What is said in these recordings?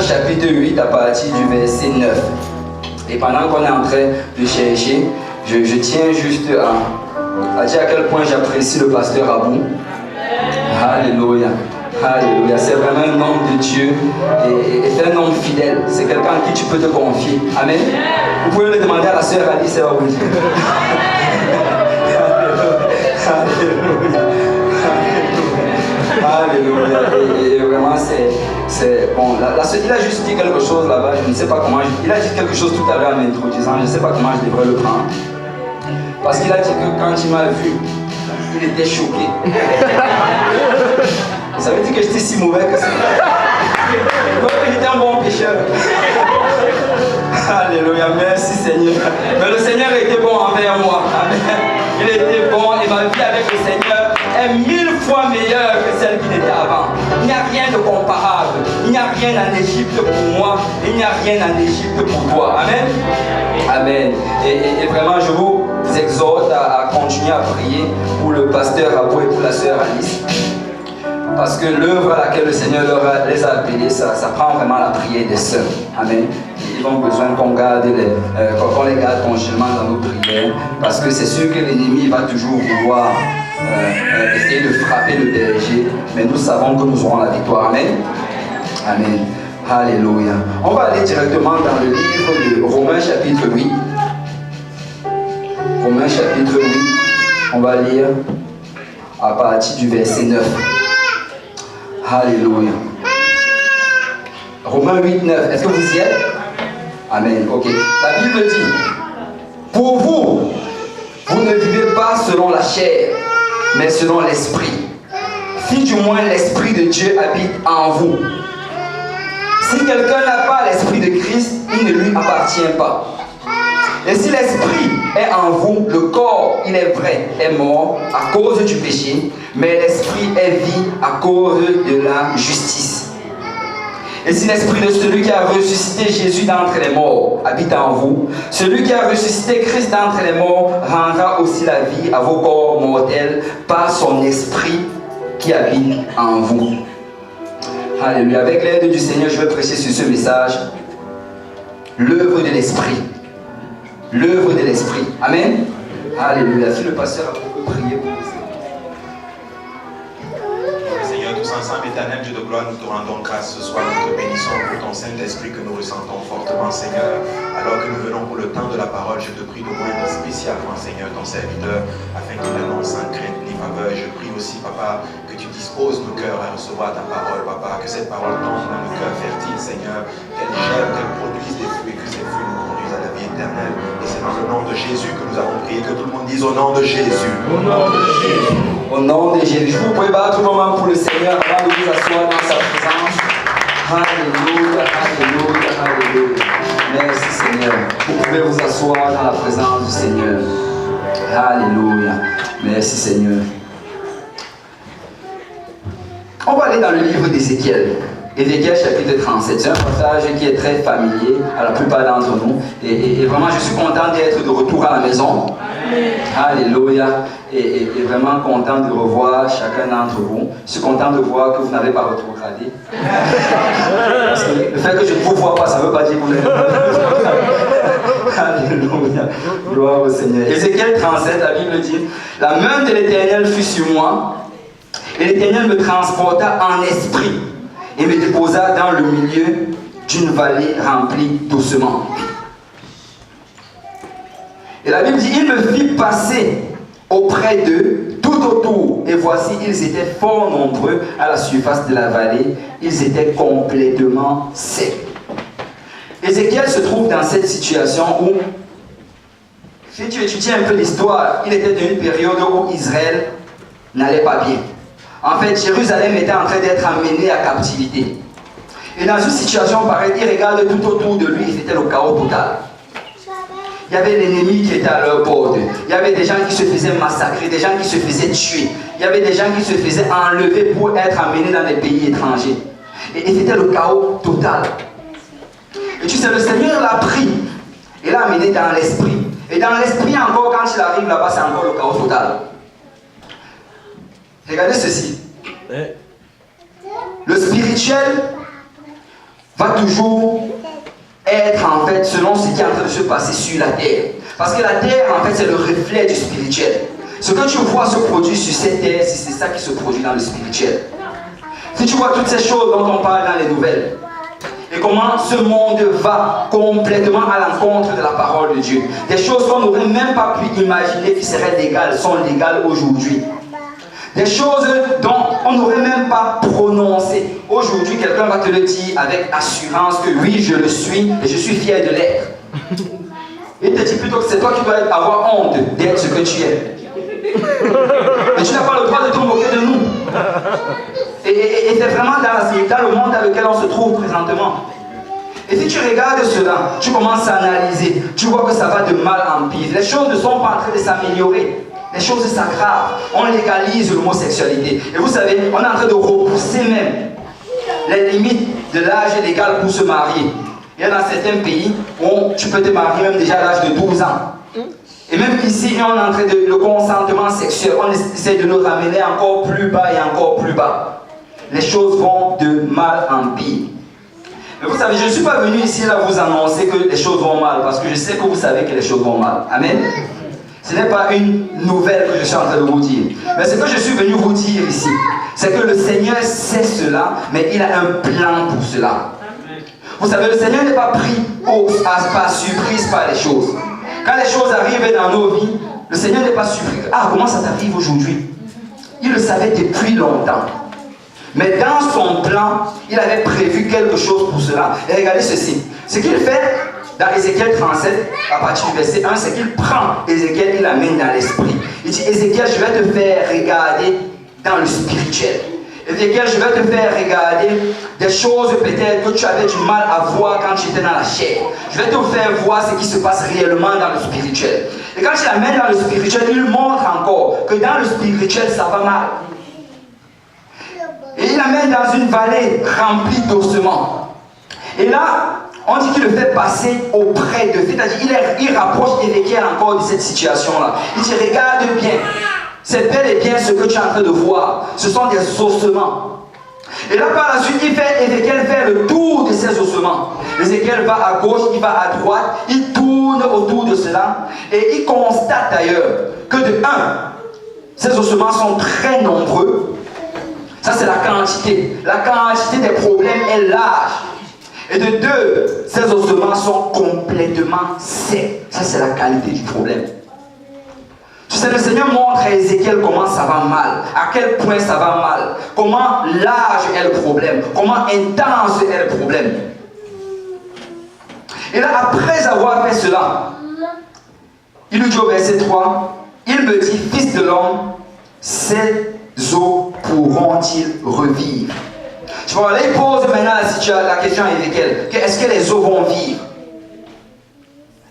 chapitre 8 à partir du verset 9. Et pendant qu'on est en train de chercher, je tiens juste à dire à quel point j'apprécie le pasteur Abou. Alléluia. Alléluia. C'est vraiment un homme de Dieu et c'est un homme fidèle. C'est quelqu'un à qui tu peux te confier. Amen. Vous pouvez le demander à la sœur Alice, elle va vous dire. Alléluia. Et vraiment, c'est bon. Il a juste dit quelque chose là-bas. Je ne sais pas comment. Il a dit quelque chose tout à l'heure en m'introduisant. Je ne sais pas comment je devrais le prendre. Parce qu'il a dit que quand il m'a vu, il était choqué. Ça veut dire que j'étais si mauvais que ça. J'étais un bon pécheur. Alléluia, merci Seigneur. Mais le Seigneur était bon envers moi. Amen. Il était bon et ma vie avec le Seigneur est 1000 fois meilleure que celle qui était avant. Il n'y a rien de comparable. Il n'y a rien en Égypte pour moi. Il n'y a rien en Égypte pour toi. Amen. Amen. Et vraiment, je vous exhorte à continuer à prier pour le pasteur Abou et pour la sœur Alice. Parce que l'œuvre à laquelle le Seigneur les a appelés, ça prend vraiment la prière des sœurs. Amen. Ils ont besoin qu'on les garde continuellement dans nos prières. Parce que c'est sûr que l'ennemi va toujours vouloir essayer de frapper le berger. Mais nous savons que nous aurons la victoire. Amen. Amen. Alléluia. On va aller directement dans le livre de Romains chapitre 8. Romains chapitre 8. On va lire à partir du verset 9. Alléluia. Romains 8, 9. Est-ce que vous y êtes? Amen. Ok. La Bible dit, pour vous, vous ne vivez pas selon la chair, mais selon l'esprit. Si du moins l'esprit de Dieu habite en vous. Si quelqu'un n'a pas l'esprit de Christ, il ne lui appartient pas. Et si l'esprit est en vous, le corps, il est vrai, est mort à cause du péché, mais l'esprit est vie à cause de la justice. Et si l'esprit de celui qui a ressuscité Jésus d'entre les morts habite en vous, celui qui a ressuscité Christ d'entre les morts rendra aussi la vie à vos corps mortels par son esprit qui habite en vous. Alléluia. Avec l'aide du Seigneur, je vais prêcher sur ce message. L'œuvre de l'esprit. L'œuvre de l'esprit. Amen. Alléluia. Si le pasteur peut prier pour vous. Seigneur, tous ensemble, éternel Dieu de gloire, nous te rendons grâce ce soir. Nous te bénissons pour ton Saint-Esprit que nous ressentons fortement, Seigneur. Alors que nous venons pour le temps de la parole, je te prie de moindre spécialement, Seigneur, ton serviteur, afin qu'il annonce sans crainte ni faveur. Je prie aussi, Papa, que tu disposes nos cœurs à recevoir ta parole, Papa, que cette parole tombe dans le cœur fertile, Seigneur, qu'elle germe, qu'elle produise des fruits, que ces fruits nous conduisent à la vie éternelle. Et c'est dans le nom de Jésus que nous avons prié, que tout le monde dise au nom de Jésus. Au nom de Jésus. Au nom de Jésus. Vous pouvez battre tout le moment pour le Seigneur avant de vous asseoir dans sa présence. Alléluia, alléluia, alléluia. Merci Seigneur. Vous pouvez vous asseoir dans la présence du Seigneur. Alléluia. Merci Seigneur. On va aller dans le livre d'Ézéchiel. Ézéchiel chapitre 37. C'est un passage qui est très familier à la plupart d'entre nous. Et vraiment, je suis content d'être de retour à la maison. Alléluia. Et vraiment content de revoir chacun d'entre vous. Je suis content de voir que vous n'avez pas rétrogradé. Parce que le fait que je ne vous vois pas, ça ne veut pas dire que vous n'avez pas. Alléluia. Gloire au Seigneur. Ézéchiel 37, la Bible dit, la main de l'Éternel fut sur moi, et l'Éternel me transporta en esprit et me déposa dans le milieu d'une vallée remplie d'ossements. Et la Bible dit, il me fit passer auprès d'eux, tout autour. Et voici, ils étaient fort nombreux à la surface de la vallée. Ils étaient complètement secs. Ézéchiel se trouve dans cette situation où, si tu étudies un peu l'histoire, il était dans une période où Israël n'allait pas bien. En fait, Jérusalem était en train d'être amenée à captivité. Et dans une situation pareille, il regarde tout autour de lui, c'était le chaos total. Il y avait l'ennemi qui était à leur porte. Il y avait des gens qui se faisaient massacrer, des gens qui se faisaient tuer. Il y avait des gens qui se faisaient enlever pour être amenés dans des pays étrangers. Et c'était le chaos total. Et tu sais, le Seigneur l'a pris et l'a amené dans l'esprit. Et dans l'esprit encore, quand il arrive là-bas, c'est encore le chaos total. Regardez ceci. Le spirituel va toujours être en fait selon ce qui est en train de se passer sur la terre. Parce que la terre, en fait, c'est le reflet du spirituel. Ce que tu vois se produire sur cette terre, c'est ça qui se produit dans le spirituel. Si tu vois toutes ces choses dont on parle dans les nouvelles, et comment ce monde va complètement à l'encontre de la parole de Dieu. Des choses qu'on n'aurait même pas pu imaginer qui seraient légales, sont légales aujourd'hui. Des choses dont on n'aurait même pas prononcé. Aujourd'hui, quelqu'un va te le dire avec assurance que oui, je le suis et je suis fier de l'être. Il te dit plutôt que c'est toi qui dois avoir honte d'être ce que tu es. Et tu n'as pas le droit de te moquer de nous. Et c'est vraiment dans le monde dans lequel on se trouve présentement. Et si tu regardes cela, tu commences à analyser, tu vois que ça va de mal en pire. Les choses ne sont pas en train de s'améliorer. Les choses s'aggravent. On légalise l'homosexualité. Et vous savez, on est en train de repousser même les limites de l'âge légal pour se marier. Il y a dans certains pays où tu peux te marier même déjà à l'âge de 12 ans. Et même ici, on est en train de le consentement sexuel. On essaie de nous ramener encore plus bas et encore plus bas. Les choses vont de mal en pire. Mais vous savez, je ne suis pas venu ici là vous annoncer que les choses vont mal, parce que je sais que vous savez que les choses vont mal. Amen. Ce n'est pas une nouvelle que je suis en train de vous dire. Mais ce que je suis venu vous dire ici, c'est que le Seigneur sait cela, mais il a un plan pour cela. Vous savez, le Seigneur n'est pas pris par surprise par les choses. Quand les choses arrivent dans nos vies, le Seigneur n'est pas surpris. Ah, comment ça t'arrive aujourd'hui? Il le savait depuis longtemps. Mais dans son plan, il avait prévu quelque chose pour cela. Et regardez ceci. Ce qu'il fait dans Ézéchiel 37, à partir du verset 1, c'est qu'il prend Ézéchiel, il l'amène dans l'esprit. Il dit, Ézéchiel, je vais te faire regarder dans le spirituel. Ézéchiel, je vais te faire regarder des choses peut-être que tu avais du mal à voir quand tu étais dans la chair. Je vais te faire voir ce qui se passe réellement dans le spirituel. Et quand il l'amène dans le spirituel, il montre encore que dans le spirituel, ça va mal. Et il l'amène dans une vallée remplie d'ossements. Et là, on dit qu'il le fait passer auprès de, c'est-à-dire il rapproche Ézéchiel encore de cette situation-là. Il dit, regarde bien, c'est bel et bien ce que tu es en train de voir. Ce sont des ossements. Et là, par la suite, Ézéchiel fait le tour de ces ossements. Ézéchiel va à gauche, il va à droite, il tourne autour de cela. Et il constate d'ailleurs que de 1, ces ossements sont très nombreux. Ça, c'est la quantité. La quantité des problèmes est large. Et de 2, ces ossements sont complètement secs. Ça, c'est la qualité du problème. Tu sais, le Seigneur montre à Ézéchiel comment ça va mal, à quel point ça va mal, comment large est le problème, comment intense est le problème. Et là, après avoir fait cela, il lui dit au verset 3, il me dit, fils de l'homme, ces eaux pourront-ils revivre? Tu vois, là, il pose maintenant la question à Ézéchiel, est-ce que les eaux vont vivre?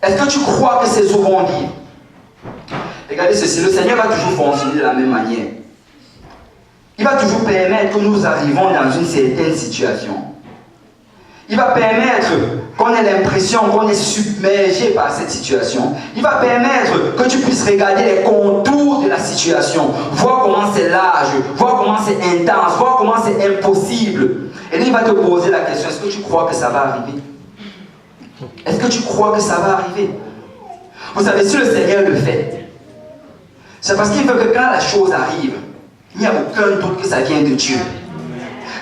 Est-ce que tu crois que ces eaux vont vivre? Regardez ceci, le Seigneur va toujours fonctionner de la même manière. Il va toujours permettre que nous arrivons dans une certaine situation. Il va permettre qu'on ait l'impression qu'on est submergé par cette situation. Il va permettre que tu puisses regarder les contours de la situation, voir comment c'est large, voir comment c'est intense, voir comment c'est impossible. Et là, il va te poser la question, est-ce que tu crois que ça va arriver? Est-ce que tu crois que ça va arriver? Vous savez, si le Seigneur le fait, c'est parce qu'il veut que quand la chose arrive, il n'y a aucun doute que ça vient de Dieu.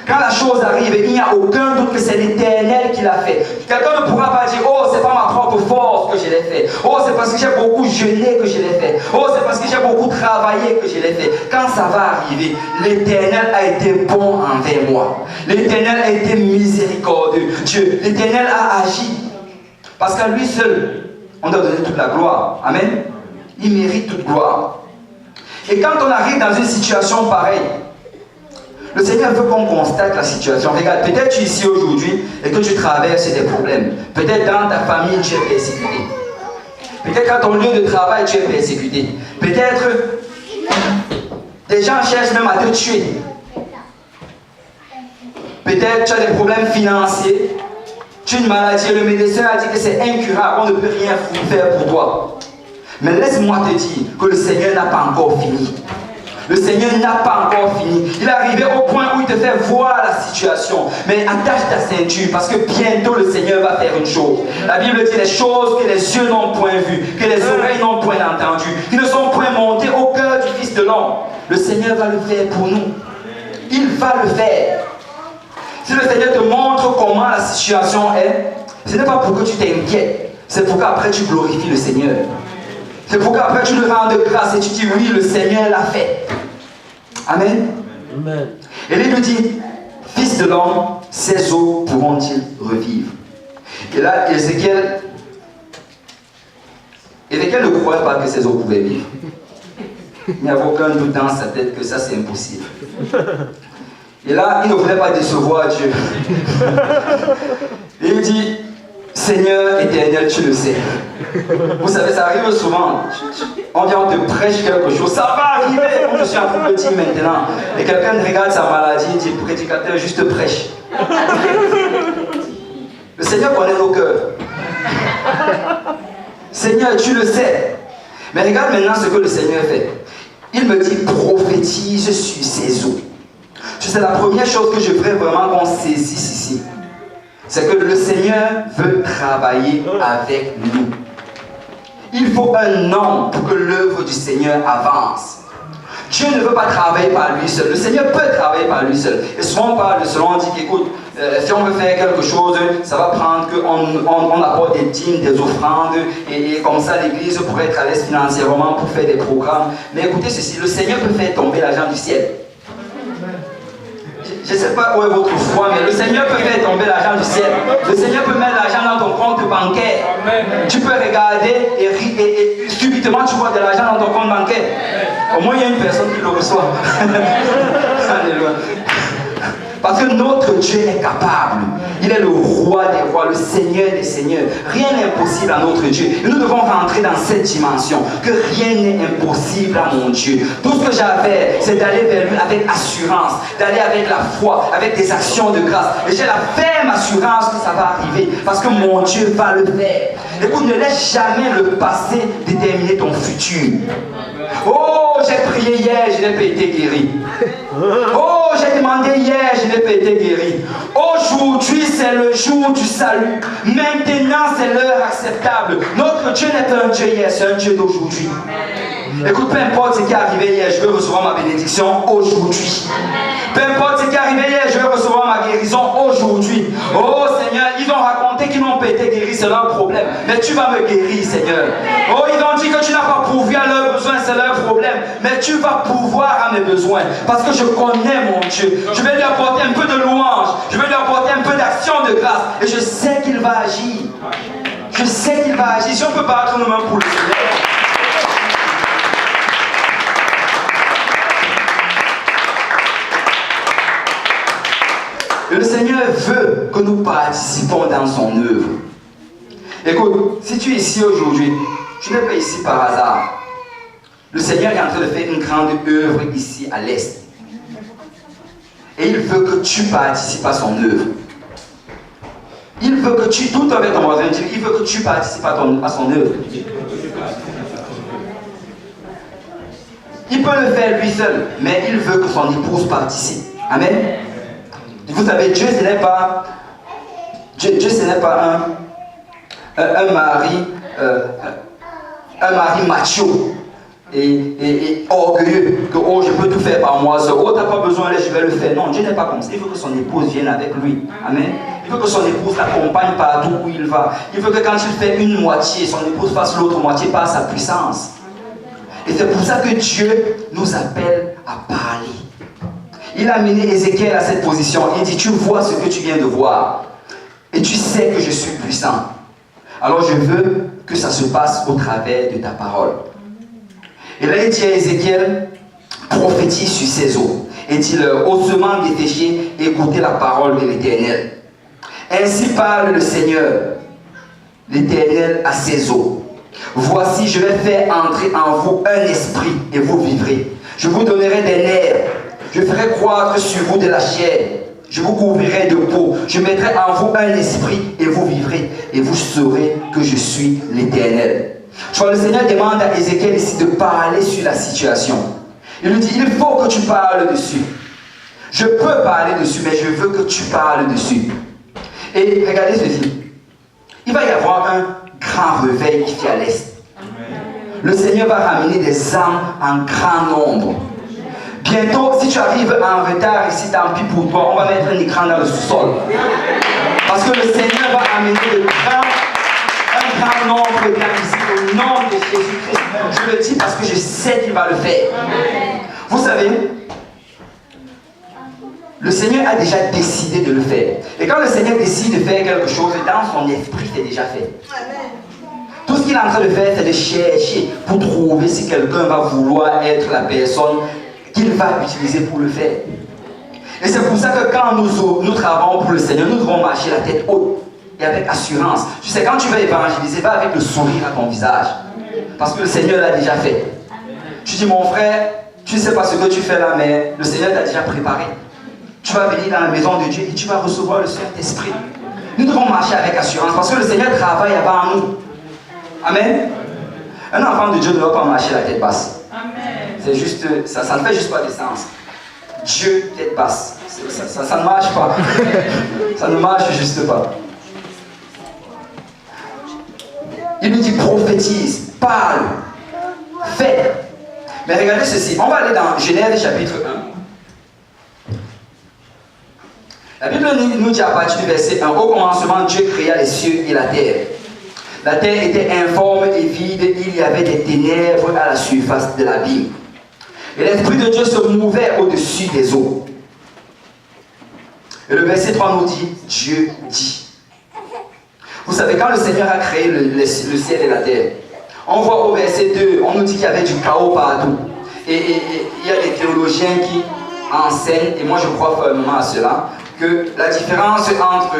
Quand la chose arrive, il n'y a aucun doute que c'est l'Éternel qui l'a fait. Quelqu'un ne pourra pas dire, oh, c'est pas ma propre force que je l'ai fait. Oh, c'est parce que j'ai beaucoup jeûné que je l'ai fait. Oh, c'est parce que j'ai beaucoup travaillé que je l'ai fait. Quand ça va arriver, l'Éternel a été bon envers moi. L'Éternel a été miséricordieux. Dieu, l'Éternel a agi. Parce qu'à lui seul, on doit donner toute la gloire. Amen. Il mérite toute gloire. Et quand on arrive dans une situation pareille, le Seigneur veut qu'on constate la situation. Regarde, peut-être tu es ici aujourd'hui et que tu traverses des problèmes. Peut-être dans ta famille, tu es persécuté. Peut-être à ton lieu de travail, tu es persécuté. Peut-être des gens cherchent même à te tuer. Peut-être tu as des problèmes financiers. Tu as une maladie, le médecin a dit que c'est incurable, on ne peut rien faire pour toi. Mais laisse-moi te dire que le Seigneur n'a pas encore fini. Le Seigneur n'a pas encore fini. Il est arrivé au point où il te fait voir la situation. Mais attache ta ceinture parce que bientôt le Seigneur va faire une chose. La Bible dit les choses que les yeux n'ont point vues, que les oreilles n'ont point entendues, qui ne sont point montées au cœur du Fils de l'homme. Le Seigneur va le faire pour nous. Il va le faire. Si le Seigneur te montre comment la situation est, ce n'est pas pour que tu t'inquiètes. C'est pour qu'après tu glorifies le Seigneur. C'est pour qu'après tu le rendes grâce et tu dis oui, le Seigneur l'a fait. Amen. Amen. Et lui nous dit, Fils de l'homme, ces eaux pourront-ils revivre? Et là, Ézéchiel ne croyait pas que ces eaux pouvaient vivre. Il n'y avait aucun doute dans sa tête que ça c'est impossible. Et là, il ne voulait pas décevoir Dieu. Et il dit, Seigneur éternel, tu le sais. Vous savez, ça arrive souvent. On vient, on te prêche quelque chose, ça va arriver. Comme je suis un peu petit maintenant. Et quelqu'un regarde sa maladie, il dit, prédicateur, juste prêche. Le Seigneur connaît nos cœurs. Seigneur, tu le sais. Mais regarde maintenant ce que le Seigneur fait. Il me dit, prophétise sur ces eaux. C'est la première chose que je voudrais vraiment qu'on saisisse ici. C'est que le Seigneur veut travailler avec nous. Il faut un homme pour que l'œuvre du Seigneur avance. Dieu ne veut pas travailler par lui seul. Le Seigneur peut travailler par lui seul. Et souvent on parle de cela, on dit qu'écoute, si on veut faire quelque chose, ça va prendre qu'on apporte des dîmes, des offrandes, et comme ça l'église pourrait être à l'aise financièrement pour faire des programmes. Mais écoutez ceci, le Seigneur peut faire tomber l'argent du ciel. Je ne sais pas où est votre foi, mais le Seigneur peut faire tomber l'argent du ciel. Le Seigneur peut mettre l'argent dans ton compte bancaire. Tu peux regarder et subitement tu vois de l'argent dans ton compte bancaire. Au moins il y a une personne qui le reçoit. Alléluia. Parce que notre Dieu est capable. Il est le roi des rois, le Seigneur des seigneurs. Rien n'est impossible à notre Dieu. Et nous devons rentrer dans cette dimension. Que rien n'est impossible à mon Dieu. Tout ce que j'ai à faire, c'est d'aller vers lui avec assurance. D'aller avec la foi, avec des actions de grâce. Et j'ai la ferme assurance que ça va arriver. Parce que mon Dieu va le faire. Écoute, ne laisse jamais le passé déterminer ton futur. Oh, j'ai prié hier, je n'ai pas été guéri. Oh, j'ai demandé hier, je n'ai pas été guéri. Aujourd'hui, c'est le jour du salut. Maintenant, c'est l'heure acceptable. Notre Dieu n'est pas un Dieu hier, c'est un Dieu d'aujourd'hui. Écoute, peu importe ce qui est arrivé hier, je vais recevoir ma bénédiction aujourd'hui. Peu importe ce qui est arrivé hier, je vais recevoir ma guérison aujourd'hui. Oh Seigneur, ils ont raconté qu'ils n'ont pas été guéris, c'est leur problème. Mais tu vas me guérir, Seigneur. Oh, ils ont dit que tu n'as pas pourvu à leurs besoins, c'est leur problème. Mais tu vas pourvoir à mes besoins. Parce que je connais mon Dieu. Je vais lui apporter un peu de louange. Je vais lui apporter un peu d'action de grâce. Et je sais qu'il va agir. Je sais qu'il va agir. Si on peut battre nos mains pour le Seigneur. Et le Seigneur veut que nous participons dans son œuvre. Écoute, si tu es ici aujourd'hui, tu n'es pas ici par hasard. Le Seigneur est en train de faire une grande œuvre ici à l'Est. Et il veut que tu participes à son œuvre. Il veut que tu, tout avec ton voisin, il veut que tu participes à son œuvre. Il peut le faire lui seul, mais il veut que son épouse participe. Amen. Vous savez, Dieu ce n'est pas un mari macho et orgueilleux que oh je peux tout faire par moi seul, oh t'as pas besoin là je vais le faire. Non, Dieu n'est pas comme ça. Il veut que son épouse vienne avec lui. Amen. Il veut que son épouse l'accompagne partout où il va. Il veut que quand il fait une moitié, son épouse fasse l'autre moitié par sa puissance. Et c'est pour ça que Dieu nous appelle à parler. Il a amené Ézéchiel à cette position. Il dit, tu vois ce que tu viens de voir. Et tu sais que je suis puissant. Alors je veux que ça se passe au travers de ta parole. Et là il dit à Ézéchiel, prophétise sur ces eaux. Et dis-leur, ossements desséchés, écoutez la parole de l'Éternel. Ainsi parle le Seigneur, l'Éternel à ces eaux. Voici, je vais faire entrer en vous un esprit et vous vivrez. Je vous donnerai des nerfs. Je ferai croître sur vous de la chair. Je vous couvrirai de peau. Je mettrai en vous un esprit et vous vivrez. Et vous saurez que je suis l'Éternel. Tu vois, le Seigneur demande à Ézéchiel ici de parler sur la situation. Il lui dit, il faut que tu parles dessus. Je peux parler dessus, mais je veux que tu parles dessus. Et regardez ceci. Il va y avoir un grand réveil ici à l'Est. Le Seigneur va ramener des âmes en grand nombre. Bientôt, si tu arrives en retard ici, tant pis pour toi, on va mettre un écran dans le sous-sol. Parce que le Seigneur va amener un grand nombre d'âmes ici au nom de Jésus-Christ. Je le dis parce que je sais qu'il va le faire. Vous savez, le Seigneur a déjà décidé de le faire. Et quand le Seigneur décide de faire quelque chose, dans son esprit, c'est déjà fait. Tout ce qu'il est en train de faire, c'est de chercher pour trouver si quelqu'un va vouloir être la personne qu'il va utiliser pour le faire. Et c'est pour ça que quand nous travaillons pour le Seigneur, nous devons marcher la tête haute et avec assurance. Tu sais, quand tu vas évangéliser, va avec le sourire à ton visage. Parce que le Seigneur l'a déjà fait. Tu dis, mon frère, tu ne sais pas ce que tu fais là, mais le Seigneur t'a déjà préparé. Tu vas venir dans la maison de Dieu et tu vas recevoir le Saint-Esprit. Nous devons marcher avec assurance parce que le Seigneur travaille avant nous. Amen. Un enfant de Dieu ne doit pas marcher la tête basse. C'est juste, ça ne fait juste pas de sens. Dieu, tête basse. Ça ne marche pas. Ça ne marche juste pas. Il nous dit prophétise, parle, fais. Mais regardez ceci. On va aller dans Genèse chapitre 1. La Bible nous dit à partir du verset 1, au commencement, Dieu créa les cieux et la terre. La terre était informe et vide, il y avait des ténèbres à la surface de l'abîme. Et l'Esprit de Dieu se mouvait au-dessus des eaux. Et le verset 3 nous dit, Dieu dit. Vous savez, quand le Seigneur a créé le ciel et la terre, on voit au verset 2, on nous dit qu'il y avait du chaos partout. Et il y a des théologiens qui enseignent, et moi je crois fermement à cela, que la différence entre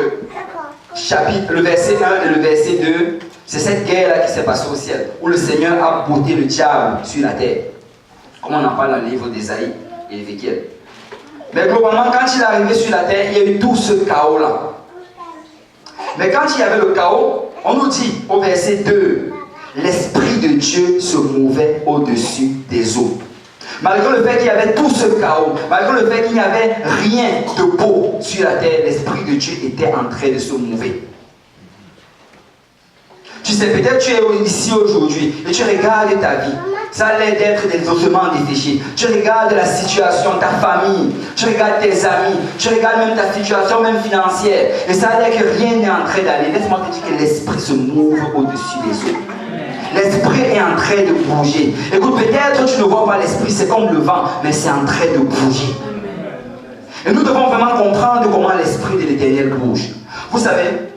le verset 1 et le verset 2, c'est cette guerre-là qui s'est passée au ciel, où le Seigneur a botté le diable sur la terre. Comme on en parle dans le livre d'Ésaïe et Ézéchiel. Mais globalement, quand il est arrivé sur la terre, il y a eu tout ce chaos-là. Mais quand il y avait le chaos, on nous dit au verset 2, l'Esprit de Dieu se mouvait au-dessus des eaux. Malgré le fait qu'il y avait tout ce chaos, malgré le fait qu'il n'y avait rien de beau sur la terre, l'Esprit de Dieu était en train de se mouver. Tu sais, peut-être tu es ici aujourd'hui et tu regardes ta vie. Ça a l'air d'être des ossements desséchés. Tu regardes la situation, ta famille, tu regardes tes amis, tu regardes même ta situation même financière. Et ça a l'air que rien n'est en train d'aller. Laisse-moi te dire que l'Esprit se mouve au-dessus des eaux. L'Esprit est en train de bouger. Écoute, peut-être tu ne vois pas l'Esprit, c'est comme le vent, mais c'est en train de bouger. Et nous devons vraiment comprendre comment l'Esprit de l'Éternel bouge. Vous savez,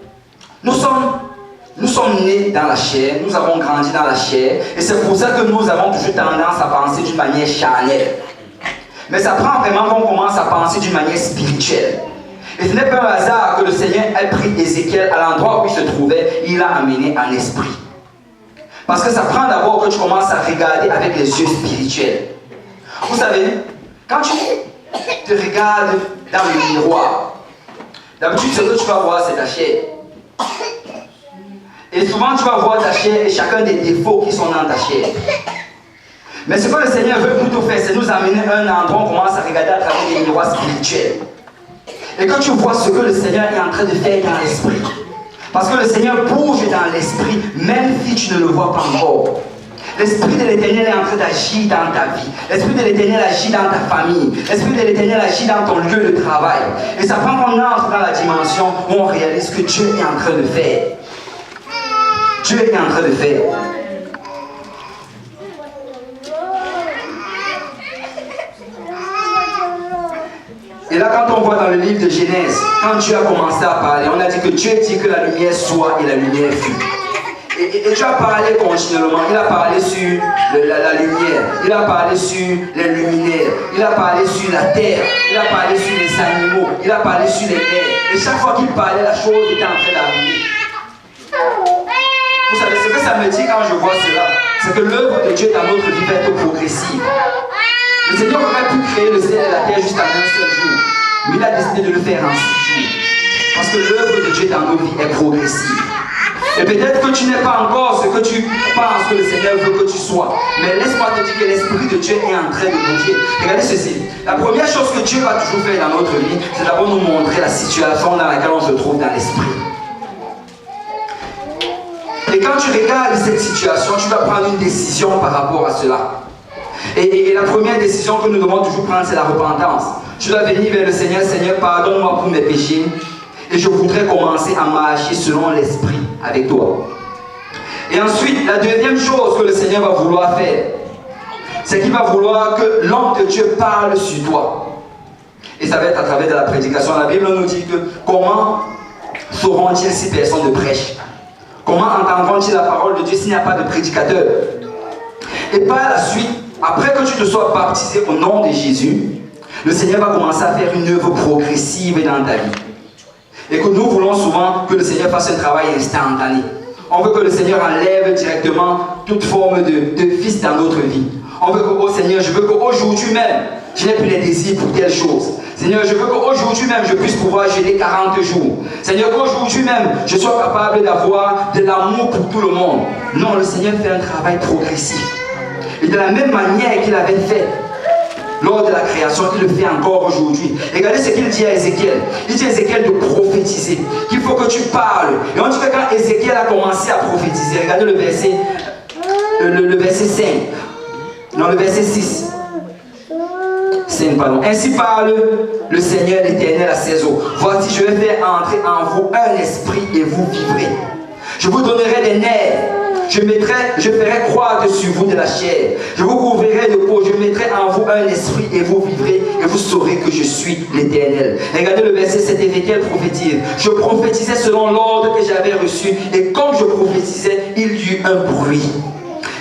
nous sommes nés dans la chair, nous avons grandi dans la chair, et c'est pour ça que nous avons toujours tendance à penser d'une manière charnelle. Mais ça prend vraiment qu'on commence à penser d'une manière spirituelle. Et ce n'est pas un hasard que le Seigneur ait pris Ézéchiel à l'endroit où il se trouvait, il l'a amené en esprit. Parce que ça prend d'abord que tu commences à regarder avec les yeux spirituels. Vous savez, quand tu te regardes dans le miroir, d'habitude ce que tu vas voir c'est ta chair. Et souvent tu vas voir ta chair et chacun des défauts qui sont dans ta chair. Mais ce que le Seigneur veut plutôt faire, c'est nous amener à un endroit où on commence à regarder à travers les miroirs spirituels. Et que tu vois ce que le Seigneur est en train de faire dans l'esprit. Parce que le Seigneur bouge dans l'esprit, même si tu ne le vois pas encore. L'Esprit de l'Éternel est en train d'agir dans ta vie. L'Esprit de l'Éternel agit dans ta famille. L'Esprit de l'Éternel agit dans ton lieu de travail. Et ça prend qu'on entre dans la dimension où on réalise que Dieu est en train de faire. Dieu est en train de faire. Et là, quand on voit dans le livre de Genèse, quand Dieu a commencé à parler, on a dit que Dieu dit que la lumière soit et la lumière fut. Et Dieu a parlé continuellement. Il a parlé sur la lumière, il a parlé sur les luminaires, il a parlé sur la terre, il a parlé sur les animaux, il a parlé sur les mers. Et chaque fois qu'il parlait, la chose était en train d'arriver. Vous savez ce que ça me dit quand je vois cela? C'est que l'œuvre de Dieu dans notre vie va être progressive. Le Seigneur aurait pu créer le ciel et la terre juste en un seul jour. Mais il a décidé de le faire en 6 jours. Parce que l'œuvre de Dieu dans nos vies est progressive. Et peut-être que tu n'es pas encore ce que tu penses que le Seigneur veut que tu sois. Mais laisse-moi te dire que l'Esprit de Dieu est en train de bouger. Regardez ceci. La première chose que Dieu va toujours faire dans notre vie, c'est d'abord nous montrer la situation dans laquelle on se trouve dans l'Esprit. Et quand tu regardes cette situation, tu vas prendre une décision par rapport à cela. Et la première décision que nous devons toujours prendre, c'est la repentance. Tu dois venir vers le Seigneur. Seigneur, pardonne-moi pour mes péchés. Et je voudrais commencer à marcher selon l'Esprit avec toi. Et ensuite, la deuxième chose que le Seigneur va vouloir faire, c'est qu'il va vouloir que l'homme de Dieu parle sur toi. Et ça va être à travers de la prédication. La Bible nous dit que comment sauront-ils si personne ne prêche? Comment entendront-ils la parole de Dieu s'il n'y a pas de prédicateur? Et par la suite, après que tu te sois baptisé au nom de Jésus, le Seigneur va commencer à faire une œuvre progressive dans ta vie. Et que nous voulons souvent que le Seigneur fasse un travail instantané. On veut que le Seigneur enlève directement toute forme de vice dans notre vie. On veut que, oh Seigneur, je veux qu'aujourd'hui même, je n'ai plus les désirs pour telle chose. Seigneur, je veux qu'aujourd'hui même, je puisse pouvoir jeûner 40 jours. Seigneur, qu'aujourd'hui même, je sois capable d'avoir de l'amour pour tout le monde. Non, le Seigneur fait un travail progressif. Et de la même manière qu'il avait fait lors de la création, il le fait encore aujourd'hui. Regardez ce qu'il dit à Ézéchiel. Il dit à Ézéchiel de prophétiser, qu'il faut que tu parles. Et on dit que quand Ézéchiel a commencé à prophétiser, regardez le verset, le verset 5. Non, le verset 6. 5, pardon. Ainsi parle le Seigneur l'Éternel à ses eaux. Voici, je vais faire entrer en vous un esprit et vous vivrez. Je vous donnerai des nerfs. Je ferai croître sur vous de la chair. Je vous couvrirai de peau. Je mettrai en vous un esprit et vous vivrez et vous saurez que je suis l'Éternel. Regardez le verset 7, Ézéchiel prophétise. Je prophétisais selon l'ordre que j'avais reçu et comme je prophétisais, il y eut un bruit.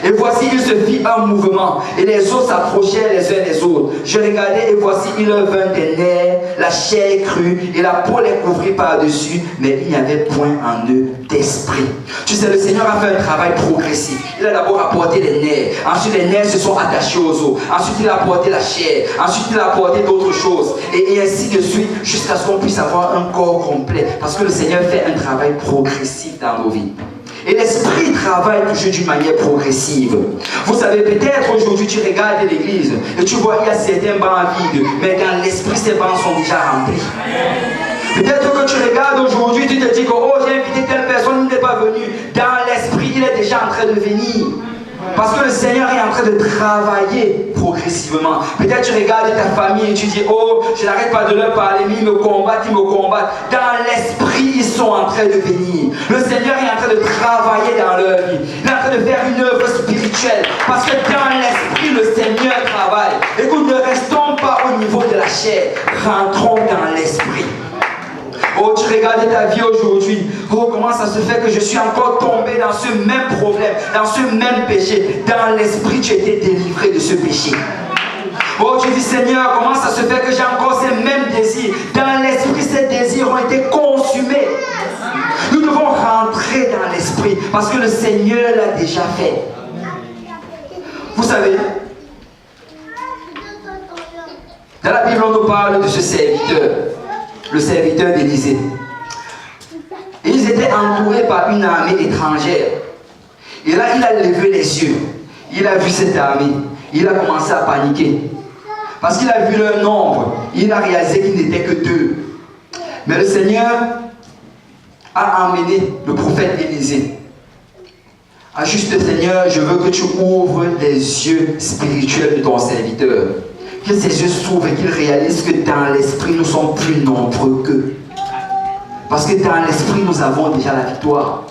Et voici, il se fit un mouvement, et les os s'approchaient les uns des autres. Je regardais, et voici, il vint des nerfs, la chair crue, et la peau les couvrit par-dessus, mais il n'y avait point en eux d'esprit. Tu sais, le Seigneur a fait un travail progressif. Il a d'abord apporté les nerfs, ensuite les nerfs se sont attachés aux os, ensuite il a apporté la chair, ensuite il a apporté d'autres choses, et ainsi de suite, jusqu'à ce qu'on puisse avoir un corps complet, parce que le Seigneur fait un travail progressif dans nos vies. Et l'esprit travaille toujours d'une manière progressive. Vous savez, peut-être aujourd'hui tu regardes l'église et tu vois il y a certains bancs vides, mais dans l'esprit ces bancs sont déjà remplis. Peut-être que tu regardes aujourd'hui, tu te dis que oh j'ai invité telle personne, il n'est pas venu. Dans l'esprit, il est déjà en train de venir. Parce que le Seigneur est en train de travailler progressivement. Peut-être tu regardes ta famille et tu dis oh je n'arrête pas de leur parler, mais ils me combattent, ils me combattent. Dans l'esprit, ils sont en train de venir. Le Seigneur est en train de travailler dans leur vie. Il est en train de faire une œuvre spirituelle. Parce que dans l'esprit, le Seigneur travaille. Écoute, ne restons pas au niveau de la chair. Rentrons dans l'esprit. Oh, tu regardes ta vie aujourd'hui. Oh, comment ça se fait que je suis encore tombé dans ce même problème, dans ce même péché. Dans l'esprit, tu étais délivré de ce péché. Oh, tu dis, Seigneur, comment ça se fait que j'ai encore ces mêmes désirs? Dans l'esprit, ces désirs ont été consumés. Nous devons rentrer dans l'esprit parce que le Seigneur l'a déjà fait. Vous savez, dans la Bible, on nous parle de ce serviteur. Le serviteur d'Élisée. Et ils étaient entourés par une armée étrangère. Et là, il a levé les yeux. Il a vu cette armée. Il a commencé à paniquer. Parce qu'il a vu leur nombre. Il a réalisé qu'il n'était que 2. Mais le Seigneur a emmené le prophète Élisée. Ah, juste Seigneur, je veux que tu ouvres les yeux spirituels de ton serviteur. Que ses yeux s'ouvrent et qu'il réalise que dans l'esprit, nous sommes plus nombreux qu'eux. Parce que dans l'esprit, nous avons déjà la victoire.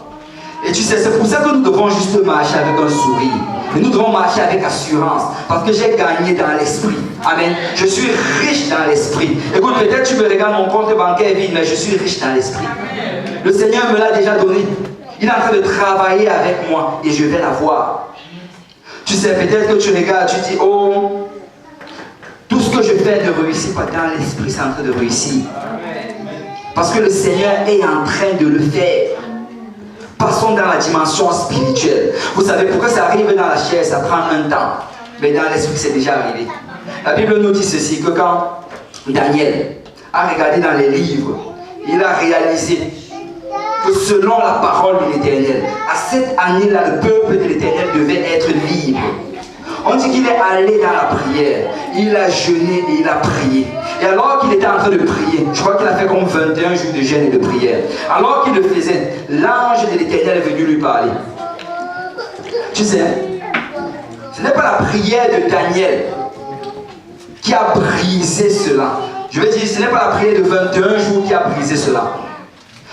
Et tu sais, c'est pour ça que nous devons juste marcher avec un sourire. Et nous devons marcher avec assurance. Parce que j'ai gagné dans l'esprit. Amen. Je suis riche dans l'esprit. Écoute, peut-être tu me regardes mon compte bancaire vide, mais je suis riche dans l'esprit. Le Seigneur me l'a déjà donné. Il est en train de travailler avec moi et je vais l'avoir. Tu sais, peut-être que tu regardes, tu dis, oh, tout ce que je fais ne réussit pas. Dans l'esprit, c'est en train de réussir. Parce que le Seigneur est en train de le faire. Passons dans la dimension spirituelle. Vous savez pourquoi ça arrive dans la chair, ça prend un temps. Mais dans l'esprit, c'est déjà arrivé. La Bible nous dit ceci, que quand Daniel a regardé dans les livres, il a réalisé que selon la parole de l'Éternel. À cette année-là, le peuple de l'Éternel devait être libre. On dit qu'il est allé dans la prière, il a jeûné et il a prié. Et alors qu'il était en train de prier, je crois qu'il a fait comme 21 jours de jeûne et de prière. Alors qu'il le faisait, l'ange de l'Éternel est venu lui parler. Tu sais, ce n'est pas la prière de Daniel qui a brisé cela. Je veux dire, ce n'est pas la prière de 21 jours qui a brisé cela.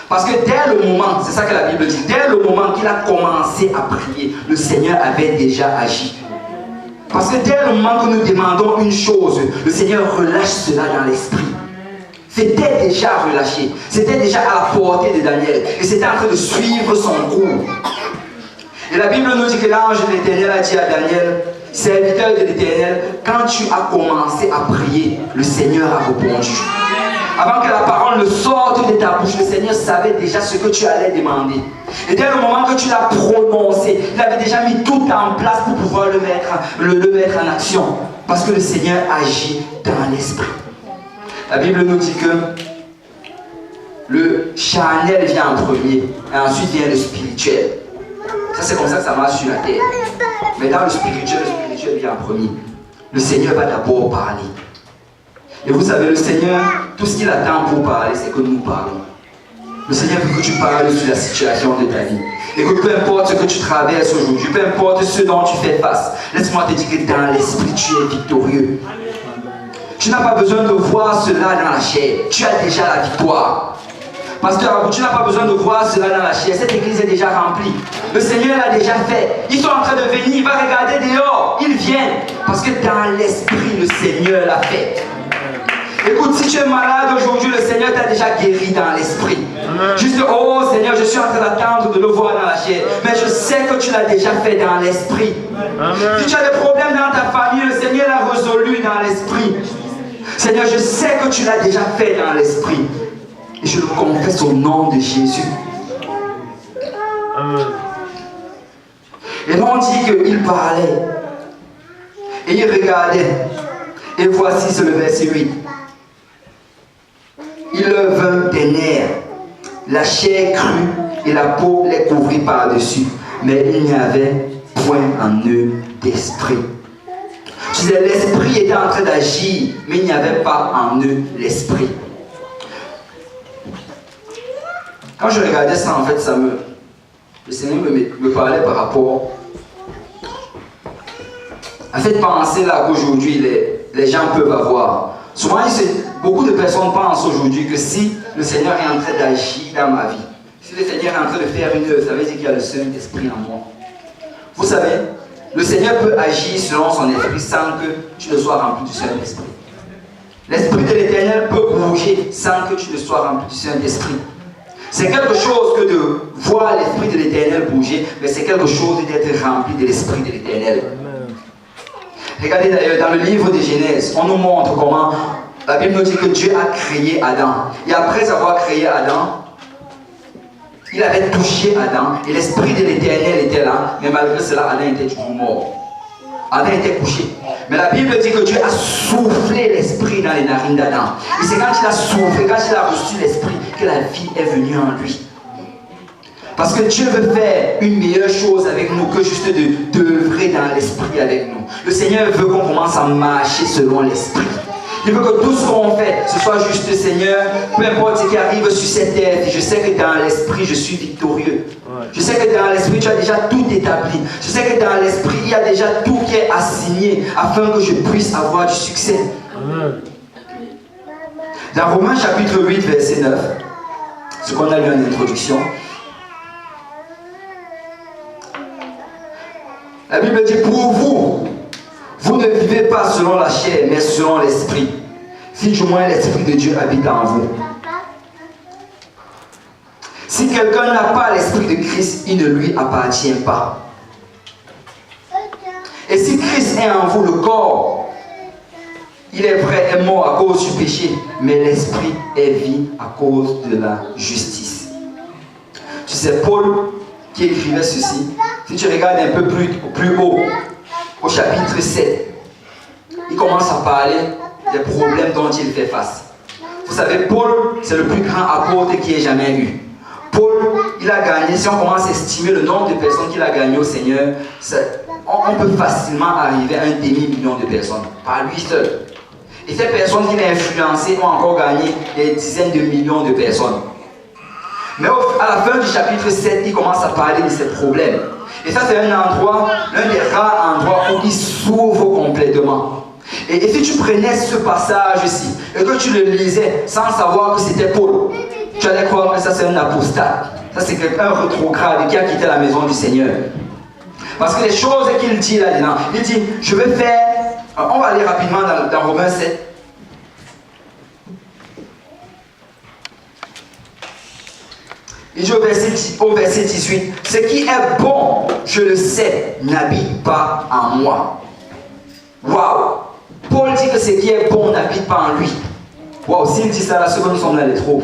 Parce que dès le moment, c'est ça que la Bible dit, dès le moment qu'il a commencé à prier, le Seigneur avait déjà agi. Parce que dès le moment que nous demandons une chose, le Seigneur relâche cela dans l'esprit. C'était déjà relâché. C'était déjà à la portée de Daniel. Et c'était en train de suivre son cours. Et la Bible nous dit que l'ange de l'Éternel a dit à Daniel, serviteur de l'Éternel, quand tu as commencé à prier, le Seigneur a répondu. Avant que la parole ne sorte de ta bouche, le Seigneur savait déjà ce que tu allais demander. Et dès le moment que tu l'as prononcé, il avait déjà mis tout en place pour pouvoir le mettre en action. Parce que le Seigneur agit dans l'esprit. La Bible nous dit que le charnel vient en premier, et ensuite vient le spirituel. Ça, c'est comme ça que ça marche sur la terre. Mais dans le spirituel vient en premier. Le Seigneur va d'abord parler. Et vous savez, le Seigneur, tout ce qu'il attend pour parler, c'est que nous parlons. Le Seigneur veut que tu parles sur la situation de ta vie. Et que peu importe ce que tu traverses aujourd'hui, peu importe ce dont tu fais face, laisse-moi te dire que dans l'esprit, tu es victorieux. Tu n'as pas besoin de voir cela dans la chair. Tu as déjà la victoire. Pasteur, tu n'as pas besoin de voir cela dans la chair. Cette église est déjà remplie. Le Seigneur l'a déjà fait. Ils sont en train de venir. Il va regarder dehors. Ils viennent. Parce que dans l'esprit, le Seigneur l'a fait. Écoute, si tu es malade aujourd'hui, le Seigneur t'a déjà guéri dans l'esprit. Juste, oh Seigneur, je suis en train d'attendre de le voir dans la chair. Mais je sais que tu l'as déjà fait dans l'esprit. Si tu as des problèmes dans ta famille, le Seigneur l'a résolu dans l'esprit. Seigneur, je sais que tu l'as déjà fait dans l'esprit. Et je le confesse au nom de Jésus. Et là on dit qu'il parlait. Et il regardait. Et voici, c'est le verset 8. Il leur vint des nerfs. La chair crue et la peau les couvrit par-dessus. Mais il n'y avait point en eux d'esprit. Je disais, l'esprit était en train d'agir, mais il n'y avait pas en eux l'esprit. Quand je regardais ça, en fait, le Seigneur me parlait par rapport. En fait, pensez là qu'aujourd'hui, les gens peuvent avoir. Souvent, beaucoup de personnes pensent aujourd'hui que si le Seigneur est en train d'agir dans ma vie, si le Seigneur est en train de faire une œuvre, ça veut dire qu'il y a le Saint-Esprit en moi. Vous savez, le Seigneur peut agir selon son esprit sans que tu ne sois rempli du Saint-Esprit. L'Esprit de l'Éternel peut bouger sans que tu ne sois rempli du Saint-Esprit. C'est quelque chose que de voir l'Esprit de l'Éternel bouger, mais c'est quelque chose d'être rempli de l'Esprit de l'Éternel. Regardez d'ailleurs dans le livre de Genèse, on nous montre comment la Bible nous dit que Dieu a créé Adam. Et après avoir créé Adam, il avait touché Adam et l'Esprit de l'Éternel était là, mais malgré cela, Adam était toujours mort. Adam était couché. Mais la Bible dit que Dieu a soufflé l'Esprit dans les narines d'Adam. Et c'est quand il a soufflé, quand il a reçu l'Esprit, que la vie est venue en lui. Parce que Dieu veut faire une meilleure chose avec nous que juste d'œuvrer dans l'Esprit avec nous. Le Seigneur veut qu'on commence à marcher selon l'Esprit. Il veut que tout ce qu'on fait, ce soit juste Seigneur, peu importe ce qui arrive sur cette terre. Je sais que dans l'Esprit, je suis victorieux. Je sais que dans l'Esprit, tu as déjà tout établi. Je sais que dans l'Esprit, il y a déjà tout qui est assigné afin que je puisse avoir du succès. Dans Romains chapitre 8, verset 9, ce qu'on a lu en introduction, la Bible dit, pour vous, vous ne vivez pas selon la chair, mais selon l'Esprit. Si du moins l'Esprit de Dieu habite en vous. Si quelqu'un n'a pas l'Esprit de Christ, il ne lui appartient pas. Et si Christ est en vous, le corps, il est vrai, est mort à cause du péché, mais l'Esprit est vie à cause de la justice. Tu sais, Paul, qui écrivait ceci, si tu regardes un peu plus haut, au chapitre 7, il commence à parler des problèmes dont il fait face. Vous savez, Paul, c'est le plus grand apôtre qui ait jamais eu. Paul il a gagné, si on commence à estimer le nombre de personnes qu'il a gagné au Seigneur, on peut facilement arriver à 1 demi-million de personnes, par lui seul. Et ces personnes qu'il a influencées ont encore gagné des dizaines de millions de personnes. Mais à la fin du chapitre 7, il commence à parler de ses problèmes. Et ça, c'est un endroit, l'un des rares endroits où il s'ouvre complètement. Et si tu prenais ce passage-ci et que tu le lisais sans savoir que c'était Paul, tu allais croire que ça c'est un apostate. Ça c'est quelqu'un rétrograde qui a quitté la maison du Seigneur. Parce que les choses qu'il dit là-dedans, il dit, je vais faire, on va aller rapidement dans Romains 7. Il dit au verset 18, ce qui est bon, je le sais, n'habite pas en moi. Waouh! Paul dit que ce qui est bon n'habite pas en lui. Waouh, s'il dit ça, la seconde semble aller trop.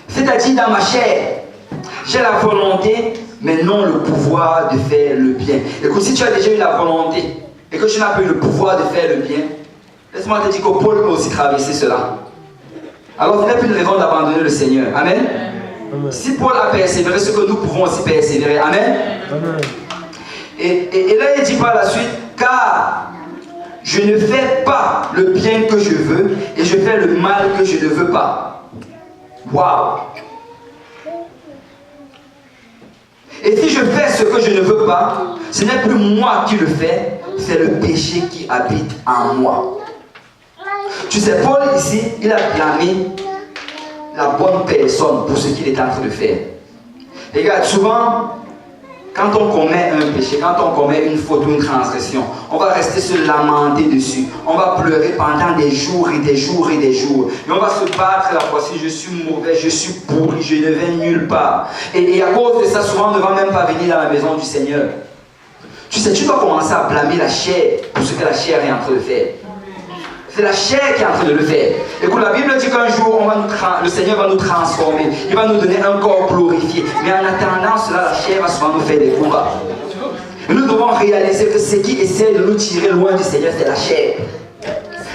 C'est-à-dire dans ma chair, j'ai la volonté, mais non le pouvoir de faire le bien. Écoute, si tu as déjà eu la volonté et que tu n'as pas eu le pouvoir de faire le bien, laisse-moi te dire que Paul peut aussi traverser cela. Alors, ce n'est plus une raison d'abandonner le Seigneur. Amen. Amen. Si Paul a persévéré, ce que nous pouvons aussi persévérer. Amen. Amen. Et là, il dit par la suite, car je ne fais pas le bien que je veux et je fais le mal que je ne veux pas. Waouh! Et si je fais ce que je ne veux pas, ce n'est plus moi qui le fais, c'est le péché qui habite en moi. Tu sais, Paul ici, il a blâmé la bonne personne pour ce qu'il est en train de faire. Regarde, souvent, quand on commet un péché, quand on commet une faute ou une transgression, on va rester se lamenter dessus. On va pleurer pendant des jours et des jours et des jours. Et on va se battre la fois si je suis mauvais, je suis pourri, je ne vais nulle part. Et à cause de ça, souvent, on ne va même pas venir dans la maison du Seigneur. Tu sais, tu dois commencer à blâmer la chair pour ce que la chair est en train de faire. C'est la chair qui est en train de le faire. Écoute, la Bible dit qu'un jour, le Seigneur va nous transformer. Il va nous donner un corps glorifié. Mais en attendant cela, la chair va souvent nous faire des combats. Et nous devons réaliser que ce qui essaie de nous tirer loin du Seigneur, c'est la chair.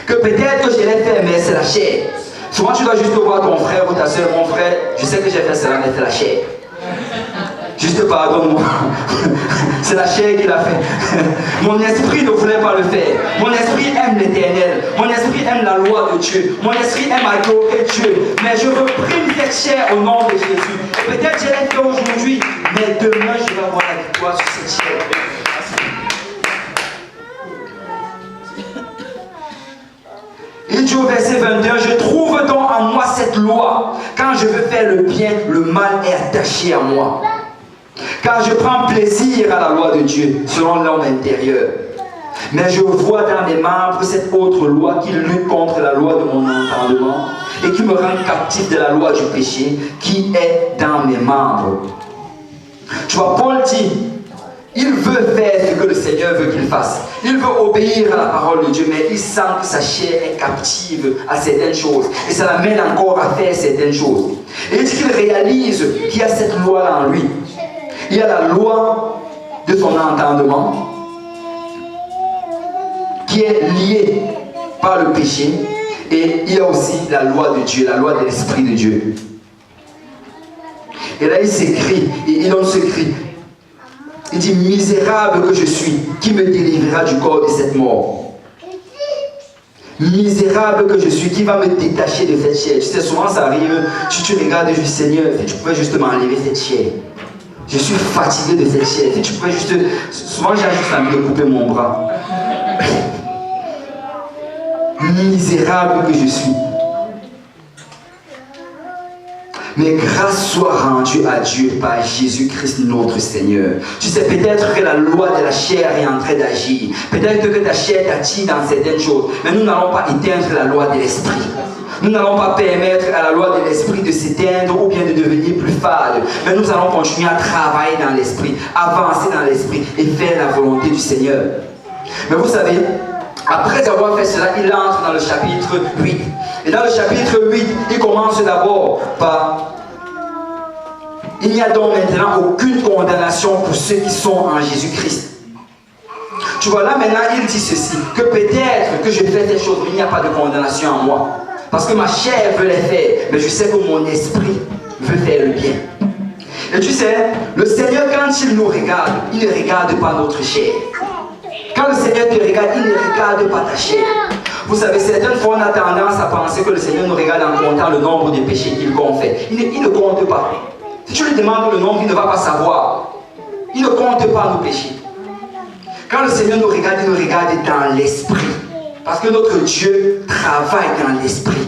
Que peut-être que je l'ai fait, mais c'est la chair. Souvent, tu dois juste voir ton frère ou ta soeur. Mon frère, je sais que j'ai fait cela, mais c'est la chair. Juste pardonne-moi. C'est la chair qui l'a fait. Mon esprit ne voulait pas le faire. Mon esprit aime l'Éternel. Mon esprit aime la loi de Dieu. Mon esprit aime adorer Dieu. Mais je reprime cette chair au nom de Jésus. Et peut-être je l'ai fait aujourd'hui, mais demain je vais avoir la victoire sur cette chair. Il dit au verset 21, je trouve donc en moi cette loi. Quand je veux faire le bien, le mal est attaché à moi. Car je prends plaisir à la loi de Dieu, selon l'homme intérieur. Mais je vois dans mes membres cette autre loi qui lutte contre la loi de mon entendement et qui me rend captif de la loi du péché qui est dans mes membres. Tu vois, Paul dit, il veut faire ce que le Seigneur veut qu'il fasse. Il veut obéir à la parole de Dieu, mais il sent que sa chair est captive à certaines choses. Et ça l'amène encore à faire certaines choses. Et il dit qu'il réalise qu'il y a cette loi en lui. Il y a la loi de son entendement qui est liée par le péché. Et il y a aussi la loi de Dieu, la loi de l'Esprit de Dieu. Et là il s'écrit, il donne ce cri. Il dit, misérable que je suis, qui me délivrera du corps de cette mort? Misérable que je suis, qui va me détacher de cette chair? Tu sais, souvent ça arrive, tu regardes juste, Seigneur, si tu pouvais juste m'enlever cette chair. Je suis fatigué de cette chair. Si tu pouvais juste... Souvent j'ai juste envie de couper mon bras. Misérable que je suis. Mais grâce soit rendue à Dieu par Jésus-Christ notre Seigneur. Tu sais, peut-être que la loi de la chair est en train d'agir. Peut-être que ta chair t'attire dans certaines choses. Mais nous n'allons pas éteindre la loi de l'esprit. Nous n'allons pas permettre à la loi de l'esprit de s'éteindre ou bien de devenir plus fade. Mais nous allons continuer à travailler dans l'esprit, avancer dans l'esprit et faire la volonté du Seigneur. Mais vous savez, après avoir fait cela, il entre dans le chapitre 8. Et dans le chapitre 8, il commence d'abord par: il n'y a donc maintenant aucune condamnation pour ceux qui sont en Jésus-Christ. Tu vois, là maintenant, il dit ceci, que peut-être que je fais des choses, mais il n'y a pas de condamnation en moi. Parce que ma chair veut les faire, mais je sais que mon esprit veut faire le bien. Et tu sais, le Seigneur, quand il nous regarde, il ne regarde pas notre chair. Quand le Seigneur te regarde, il ne regarde pas ta chair. Vous savez, certaines fois, on a tendance à penser que le Seigneur nous regarde en comptant le nombre de péchés qu'il fait. Il ne compte pas. Si tu lui demandes le nombre, il ne va pas savoir. Il ne compte pas nos péchés. Quand le Seigneur nous regarde, il nous regarde dans l'esprit. Parce que notre Dieu travaille dans l'esprit.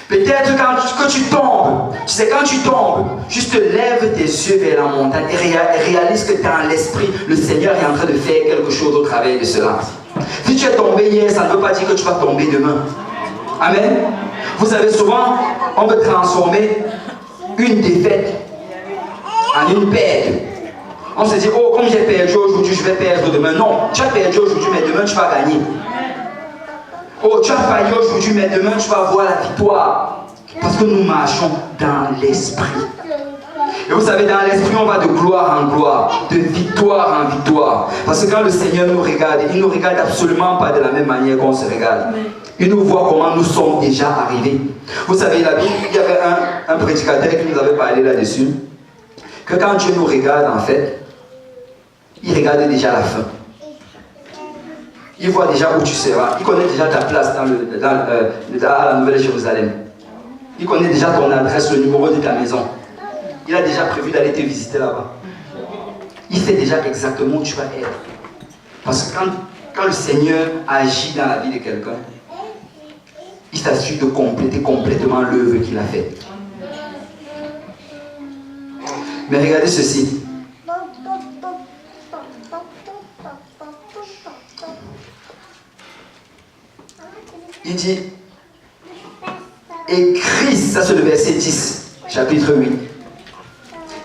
Peut-être quand tu tombes, tu sais, quand tu tombes, juste lève tes yeux vers la montagne et réalise que dans l'esprit, le Seigneur est en train de faire quelque chose au travers de cela. Si tu es tombé hier, ça ne veut pas dire que tu vas tomber demain. Amen. Vous savez, souvent, on veut transformer une défaite en une perte. On se dit, oh, comme j'ai perdu aujourd'hui, je vais perdre demain. Non, tu as perdu aujourd'hui, mais demain, tu vas gagner. Oh, tu as failli aujourd'hui, mais demain, tu vas avoir la victoire. Parce que nous marchons dans l'esprit. Et vous savez, dans l'esprit, on va de gloire en gloire, de victoire en victoire. Parce que quand le Seigneur nous regarde, il ne nous regarde absolument pas de la même manière qu'on se regarde. Il nous voit comment nous sommes déjà arrivés. Vous savez, la Bible, il y avait un prédicateur qui nous avait parlé là-dessus. Que quand Dieu nous regarde, en fait, il regarde déjà la fin. Il voit déjà où tu seras. Il connaît déjà ta place à la Nouvelle Jérusalem. Il connaît déjà ton adresse, le numéro de ta maison. Il a déjà prévu d'aller te visiter là-bas. Il sait déjà exactement où tu vas être. Parce que quand le Seigneur agit dans la vie de quelqu'un, il s'assure de compléter complètement l'œuvre qu'il a faite. Mais regardez ceci. Il dit, et Christ, ça c'est le verset 10, chapitre 8.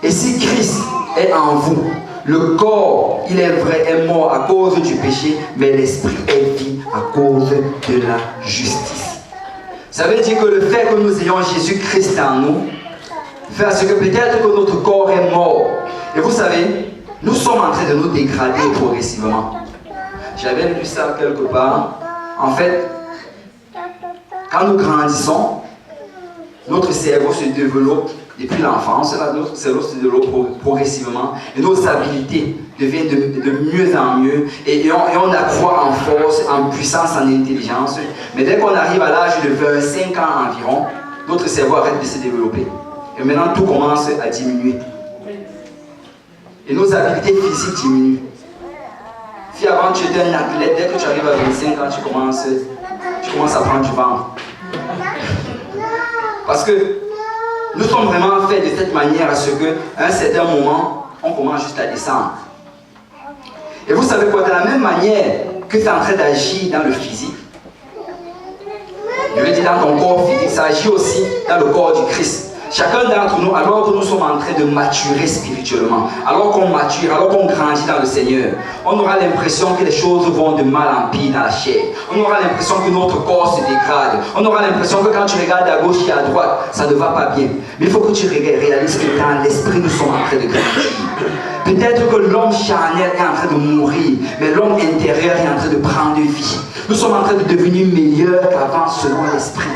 Et si Christ est en vous, le corps, il est vrai, est mort à cause du péché, mais l'esprit est vie à cause de la justice. Ça veut dire que le fait que nous ayons Jésus-Christ en nous, fait à ce que peut-être que notre corps est mort. Et vous savez, nous sommes en train de nous dégrader progressivement. J'avais lu ça quelque part. En fait, quand nous grandissons, notre cerveau se développe depuis l'enfance, notre cerveau se développe progressivement et nos habiletés deviennent de mieux en mieux et on accroît en force, en puissance, en intelligence. Mais dès qu'on arrive à l'âge de 25 ans environ, notre cerveau arrête de se développer. Et maintenant, tout commence à diminuer. Et nos habiletés physiques diminuent. Si avant tu étais un athlète, dès que tu arrives à 25 ans, tu commences à prendre du ventre. Parce que nous sommes vraiment faits de cette manière à ce qu'à un certain moment, on commence juste à descendre. Et vous savez quoi, de la même manière que c'est en train d'agir dans le physique, je veux dire dans ton corps physique, ça agit aussi dans le corps du Christ. Chacun d'entre nous, alors que nous sommes en train de maturer spirituellement, alors qu'on mature, alors qu'on grandit dans le Seigneur, on aura l'impression que les choses vont de mal en pire dans la chair. On aura l'impression que notre corps se dégrade. On aura l'impression que quand tu regardes à gauche et à droite, ça ne va pas bien. Mais il faut que tu réalises que dans l'esprit, nous sommes en train de grandir. Peut-être que l'homme charnel est en train de mourir, mais l'homme intérieur est en train de prendre vie. Nous sommes en train de devenir meilleurs qu'avant selon l'esprit.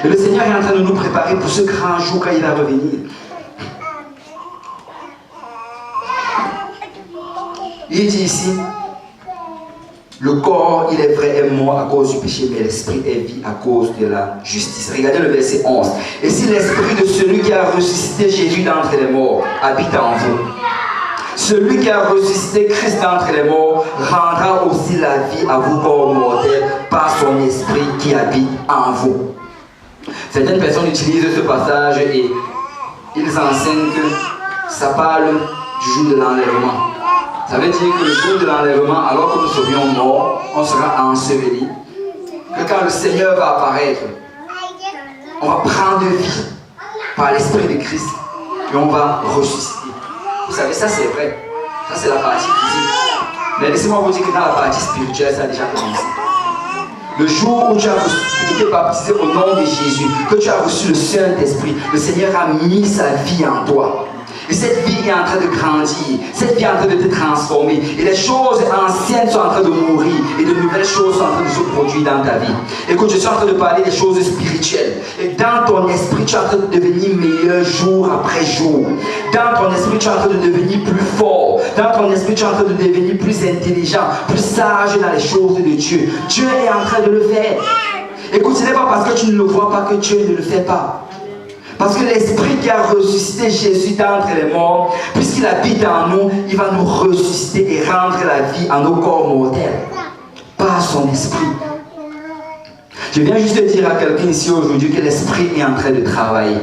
Et le Seigneur est en train de nous préparer pour ce grand jour quand il va revenir. Il dit ici, le corps, il est vrai, est mort à cause du péché, mais l'esprit est vie à cause de la justice. Regardez le verset 11. Et si l'esprit de celui qui a ressuscité Jésus d'entre les morts habite en vous, celui qui a ressuscité Christ d'entre les morts rendra aussi la vie à vous, corps mortels, par son esprit qui habite en vous. Certaines personnes utilisent ce passage et ils enseignent que ça parle du jour de l'enlèvement. Ça veut dire que le jour de l'enlèvement, alors que nous serions morts, on sera ensevelis. Que quand le Seigneur va apparaître, on va prendre vie par l'Esprit de Christ et on va ressusciter. Vous savez, ça c'est vrai. Ça c'est la partie physique. Mais laissez-moi vous dire que dans la partie spirituelle, ça a déjà commencé. Le jour où tu as été baptisé au nom de Jésus, que tu as reçu le Saint-Esprit, le Seigneur a mis sa vie en toi. Et cette vie est en train de grandir. Cette vie est en train de te transformer. Et les choses anciennes sont en train de mourir. Et de nouvelles choses sont en train de se produire dans ta vie. Écoute, je suis en train de parler des choses spirituelles. Et dans ton esprit, tu es en train de devenir meilleur jour après jour. Dans ton esprit, tu es en train de devenir plus fort. Dans ton esprit, tu es en train de devenir plus intelligent, plus sage dans les choses de Dieu. Dieu est en train de le faire. Écoute, ce n'est pas parce que tu ne le vois pas que Dieu ne le fait pas. Parce que l'Esprit qui a ressuscité Jésus d'entre les morts, puisqu'il habite en nous, il va nous ressusciter et rendre la vie en nos corps mortels. Par son Esprit. Je viens juste de dire à quelqu'un ici aujourd'hui que l'Esprit est en train de travailler.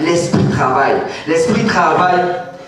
L'Esprit travaille. L'Esprit travaille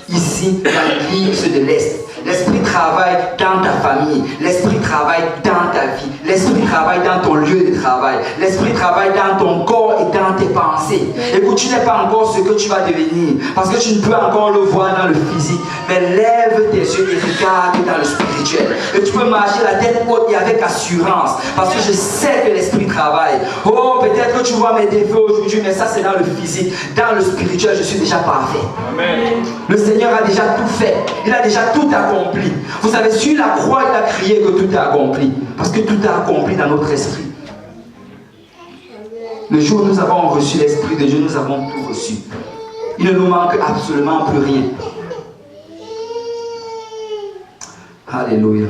ici dans l'église de l'Est. L'Esprit travaille dans ta famille. L'Esprit travaille dans ta vie. L'Esprit travaille dans ton lieu de travail. L'Esprit travaille dans ton corps et dans tes pensées. Écoute, tu n'es pas encore ce que tu vas devenir. Parce que tu ne peux encore le voir dans le physique. Mais lève tes yeux et regarde dans le spirituel. Et tu peux marcher la tête haute et avec assurance. Parce que je sais que l'Esprit travaille. Oh, peut-être que tu vois mes défauts aujourd'hui, mais ça c'est dans le physique. Dans le spirituel, je suis déjà parfait. Amen. Le Seigneur a déjà tout fait. Il a déjà tout accompli. Vous savez, sur la croix, il a crié que tout est accompli. Parce que tout est accompli dans notre esprit. Le jour où nous avons reçu l'Esprit de Dieu, nous avons tout reçu. Il ne nous manque absolument plus rien. Alléluia.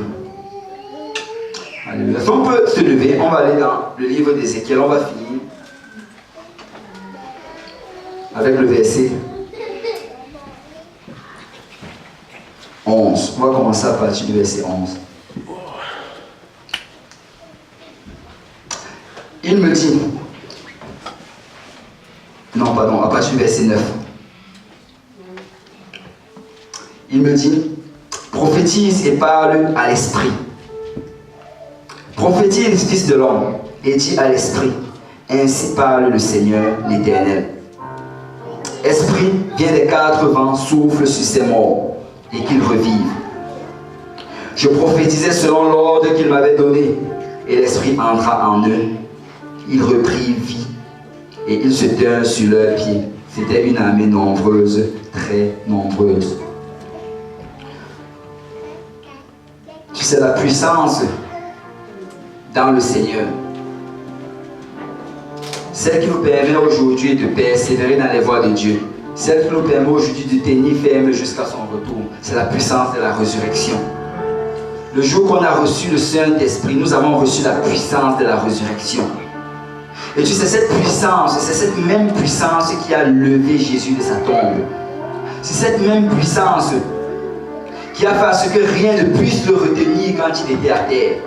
Alléluia. Si on peut se lever, on va aller dans le livre d'Ézéchiel. On va finir avec le verset 11. On va commencer à partir du verset 11. Il me dit, non pardon, à partir du verset 9. Il me dit, prophétise et parle à l'esprit. Prophétise, fils de l'homme, et dis à l'esprit, ainsi parle le Seigneur l'Éternel. Esprit, viens des quatre vents, souffle sur ces morts, et qu'ils revivent. Je prophétisais selon l'ordre qu'il m'avait donné, et l'Esprit entra en eux. Ils reprirent vie, et ils se tinrent sur leurs pieds. C'était une armée nombreuse, très nombreuse. Tu sais, la puissance dans le Seigneur, celle qui nous permet aujourd'hui de persévérer dans les voies de Dieu, celle qui nous permet aujourd'hui de tenir ferme jusqu'à son retour, c'est la puissance de la résurrection. Le jour qu'on a reçu le Saint-Esprit, nous avons reçu la puissance de la résurrection. Et tu sais, cette puissance, c'est cette même puissance qui a levé Jésus de sa tombe. C'est cette même puissance qui a fait à ce que rien ne puisse le retenir quand il était à terre.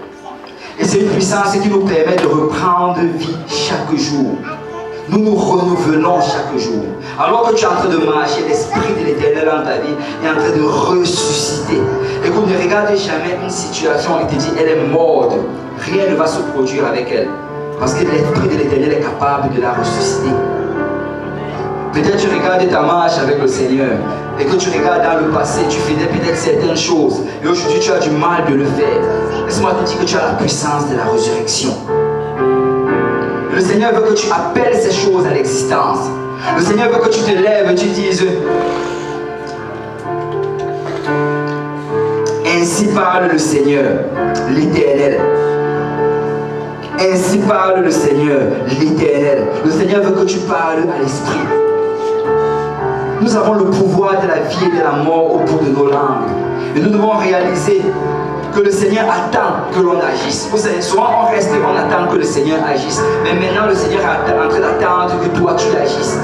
Et c'est une puissance qui nous permet de reprendre vie chaque jour. Nous nous renouvelons chaque jour. Alors que tu es en train de marcher, l'Esprit de l'Éternel dans ta vie est en train de ressusciter. Écoute, ne regarde jamais une situation et te dis elle est morte. Rien ne va se produire avec elle. Parce que l'Esprit de l'Éternel est capable de la ressusciter. Peut-être tu regardes ta marche avec le Seigneur et que tu regardes dans le passé, tu faisais peut-être certaines choses et aujourd'hui tu as du mal de le faire. Laisse-moi te dire que tu as la puissance de la résurrection. Le Seigneur veut que tu appelles ces choses à l'existence. Le Seigneur veut que tu te lèves et tu dises, ainsi parle le Seigneur, l'Éternel. Ainsi parle le Seigneur, l'Éternel. Le Seigneur veut que tu parles à l'Esprit. Nous avons le pouvoir de la vie et de la mort au bout de nos langues. Et nous devons réaliser que le Seigneur attend que l'on agisse. Vous savez, souvent on reste, on attend que le Seigneur agisse. Mais maintenant le Seigneur est en train d'attendre que toi tu agisses.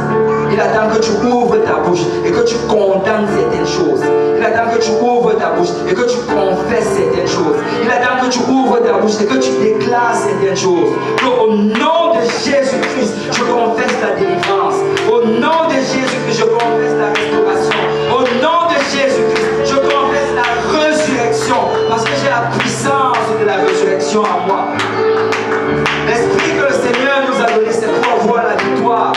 Il attend que tu ouvres ta bouche et que tu condamnes certaines choses. Il attend que tu ouvres ta bouche et que tu confesses certaines choses. Il attend que tu ouvres ta bouche et que tu déclares certaines choses. Au nom de Jésus-Christ, je confesse la délivrance. Au nom de Jésus-Christ, je confesse la restauration. Au nom de Jésus-Christ, je confesse la résurrection. Parce que j'ai la puissance de la résurrection en moi. L'esprit que le Seigneur nous a donné, c'est pour avoir la victoire.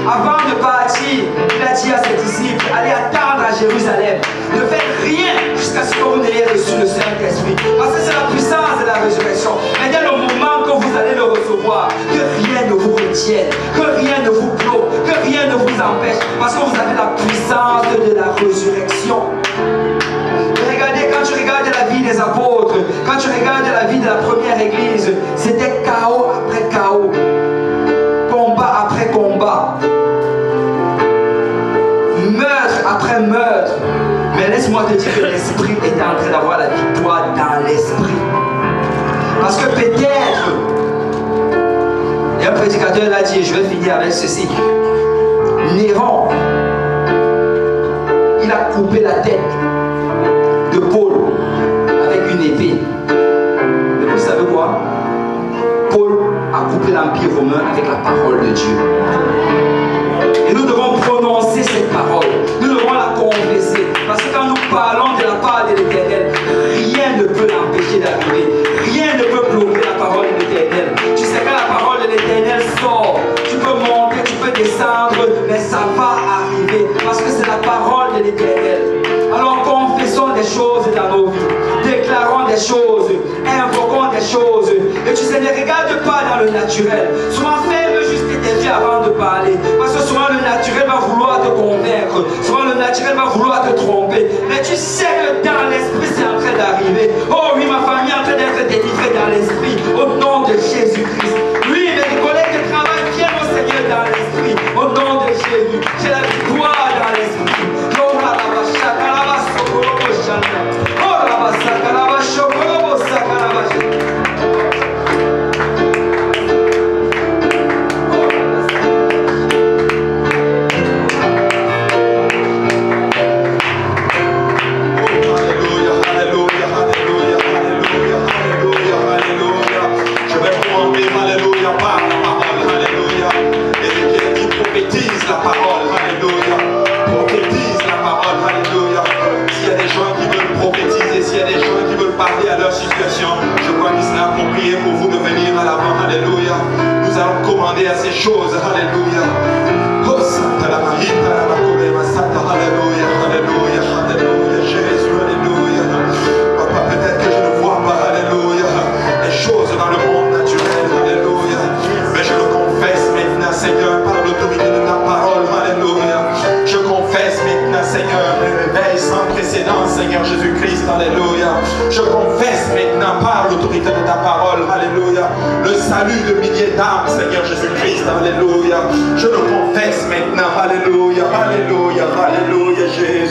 Avant de partir, il a dit à ses disciples, allez attendre à Jérusalem. Ne faites rien jusqu'à ce que vous n'ayez reçu le Saint-Esprit. Parce que c'est la puissance de la résurrection. Mais dès le moment que vous allez le recevoir, que rien ne vous retienne, que rien ne vous bloque, que rien ne vous empêche. Parce que vous avez la puissance de la Mais laisse-moi te dire que l'esprit est en train d'avoir la victoire dans l'esprit. Parce que peut-être, et un prédicateur l'a dit, et je vais finir avec ceci. Néron, il a coupé la tête de Paul avec une épée. Mais vous savez quoi? Paul a coupé l'Empire romain avec la parole de Dieu. Et nous devons prononcer cette parole. Nous devons la confesser. Parce que quand nous parlons de la part de l'Éternel, rien ne peut l'empêcher d'arriver. Rien ne peut bloquer la parole de l'Éternel. Tu sais, quand la parole de l'Éternel sort, tu peux monter, tu peux descendre, mais ça va arriver. Parce que c'est la parole de l'Éternel. Alors confessons des choses dans nos vies. Déclarons des choses. Invoquons des choses. Et tu sais, ne regarde pas dans le naturel. Souvent, ferme juste tes yeux avant de parler. Parce que souvent, le naturel va vouloir te convaincre. Souvent, le naturel va vouloir te tromper. Mais tu sais que dans l'esprit, c'est en train d'arriver. Oh oui, ma famille est en train d'être délivrée dans l'esprit. Au nom de Jésus-Christ. Oui, mes collègues de travail viennent au Seigneur dans l'esprit. Au nom de Jésus. J'ai la victoire dans l'esprit. Je crois qu'il sera approprié pour vous de venir à l'avant. Alléluia. Nous allons commander à ces choses. Alléluia. Oh, Santa la Marita, la Macolema, Santa, Alléluia. Alléluia. Alléluia. Jésus, Alléluia. Papa, peut-être que je ne vois pas, Alléluia, les choses dans le monde naturel. Alléluia. Mais je le confesse maintenant, Seigneur, par l'autorité de ta parole. Alléluia. Je confesse maintenant, Seigneur, le réveil sans précédent, Seigneur Jésus-Christ. Alléluia. Je confesse maintenant par l'autorité de ta parole, alléluia, le salut de milliers d'âmes, Seigneur Jésus-Christ, alléluia. Je le confesse maintenant, alléluia, alléluia, alléluia, Jésus.